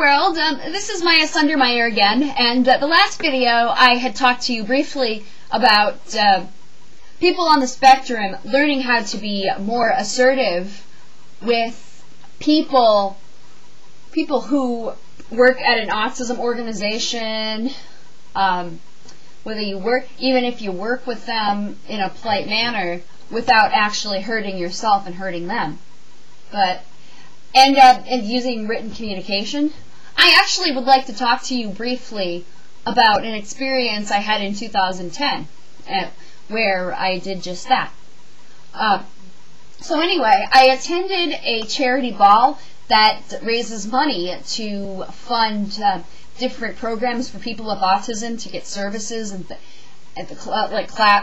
world, this is Maya Sundermeyer again, and the last video I had talked to you briefly about people on the spectrum learning how to be more assertive with people who work at an autism organization, whether you work, even if you work with them in a polite manner without actually hurting yourself and hurting them. And using written communication. I actually would like to talk to you briefly about an experience I had in 2010 where I did just that. So anyway, I attended a charity ball that raises money to fund different programs for people with autism to get services and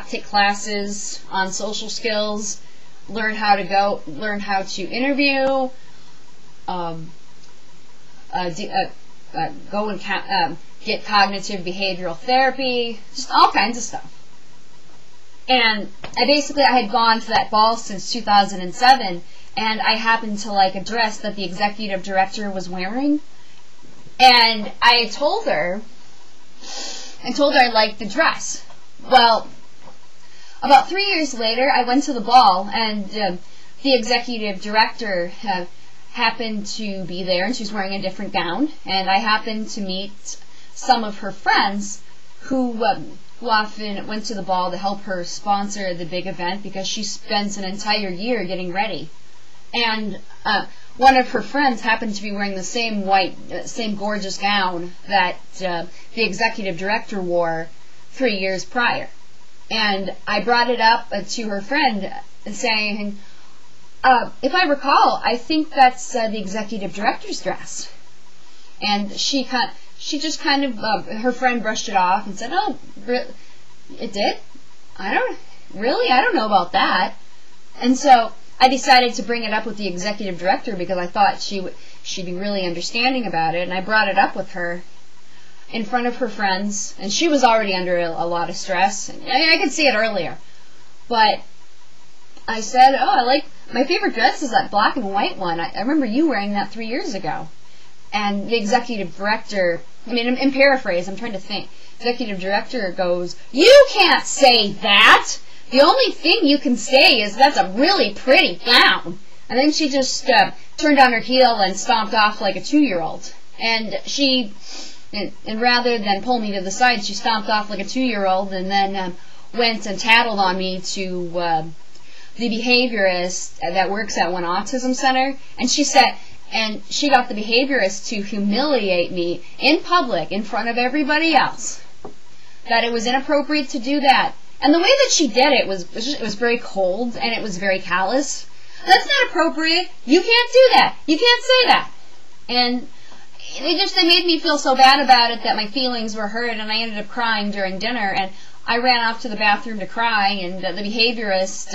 take classes on social skills, learn how to interview, go and get cognitive behavioral therapy, just all kinds of stuff. And I had gone to that ball since 2007, and I happened to like a dress that the executive director was wearing, and I told her I liked the dress. Well, about 3 years later, I went to the ball, and the executive director happened to be there, and she was wearing a different gown, and I happened to meet some of her friends who often went to the ball to help her sponsor the big event because she spends an entire year getting ready. And one of her friends happened to be wearing the same gorgeous gown that the executive director wore 3 years prior. And I brought it up to her friend saying, if I recall, I think that's the executive director's dress. And her friend brushed it off and said, "Oh, it did? I don't know about that." And so I decided to bring it up with the executive director because I thought she'd be really understanding about it, and I brought it up with her in front of her friends, and she was already under a lot of stress. I could see it earlier. But I said, "Oh, my favorite dress is that black and white one. I remember you wearing that 3 years ago." And the executive director, in paraphrase, I'm trying to think, executive director goes, "You can't say that! The only thing you can say is that's a really pretty gown." And then she just turned on her heel and stomped off like a 2-year-old. And rather than pull me to the side, she stomped off like a 2-year-old and then went and tattled on me to the behaviorist that works at one autism center. And she got the behaviorist to humiliate me in public in front of everybody else. That it was inappropriate to do that. And the way that she did it was very cold and it was very callous. That's not appropriate. You can't do that. You can't say that. And they made me feel so bad about it that my feelings were hurt, and I ended up crying during dinner. And I ran off to the bathroom to cry, and the behaviorist,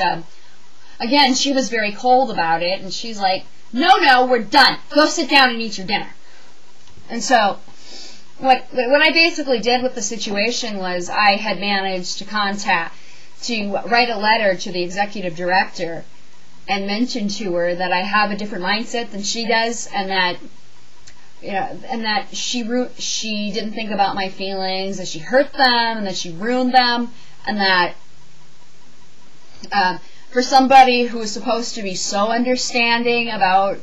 again, she was very cold about it, and she's like, no, we're done. Go sit down and eat your dinner." And so what I basically did with the situation was I had managed to write a letter to the executive director and mention to her that I have a different mindset than she does, and that she didn't think about my feelings, that she hurt them, and that she ruined them, and that for somebody who is supposed to be so understanding about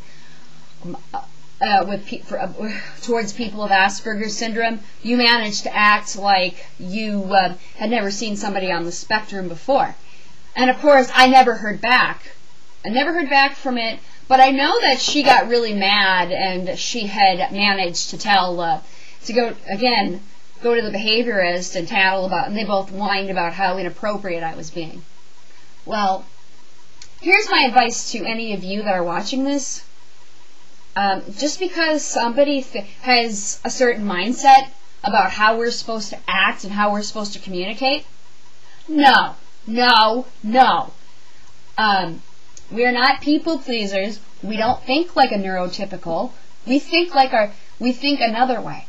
towards people with Asperger's syndrome, you managed to act like you had never seen somebody on the spectrum before. And of course, I never heard back. I never heard back from it, but I know that she got really mad, and she had managed to go to the behaviorist and tattle about, and they both whined about how inappropriate I was being. Well, here's my advice to any of you that are watching this. Just because somebody has a certain mindset about how we're supposed to act and how we're supposed to communicate, no. We're not people pleasers. We don't think like a neurotypical. We think another way.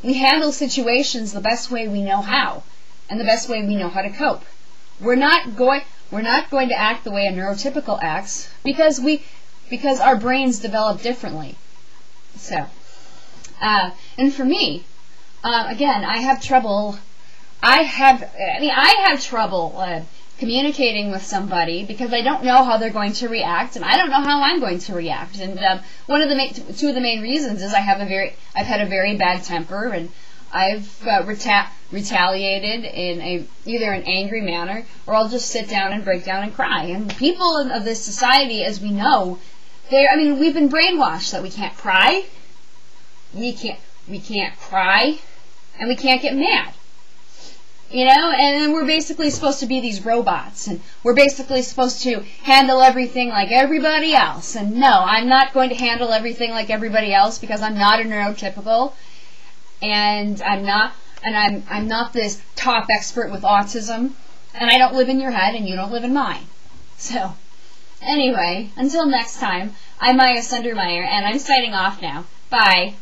We handle situations the best way we know how, and the best way we know how to cope. We're not going to act the way a neurotypical acts because our brains develop differently. So, And for me, again, I have trouble. I have trouble communicating with somebody because I don't know how they're going to react, and I don't know how I'm going to react. And two of the main reasons is I've had a very bad temper, and I've retaliated in either an angry manner, or I'll just sit down and break down and cry. And people of this society, as we know, we've been brainwashed that we can't cry, we can't cry, and we can't get mad. And then we're basically supposed to be these robots, and we're basically supposed to handle everything like everybody else. And no, I'm not going to handle everything like everybody else, because I'm not a neurotypical, and I'm not this top expert with autism, and I don't live in your head, and you don't live in mine. So, anyway, until next time, I'm Maya Sundermeyer, and I'm signing off now. Bye.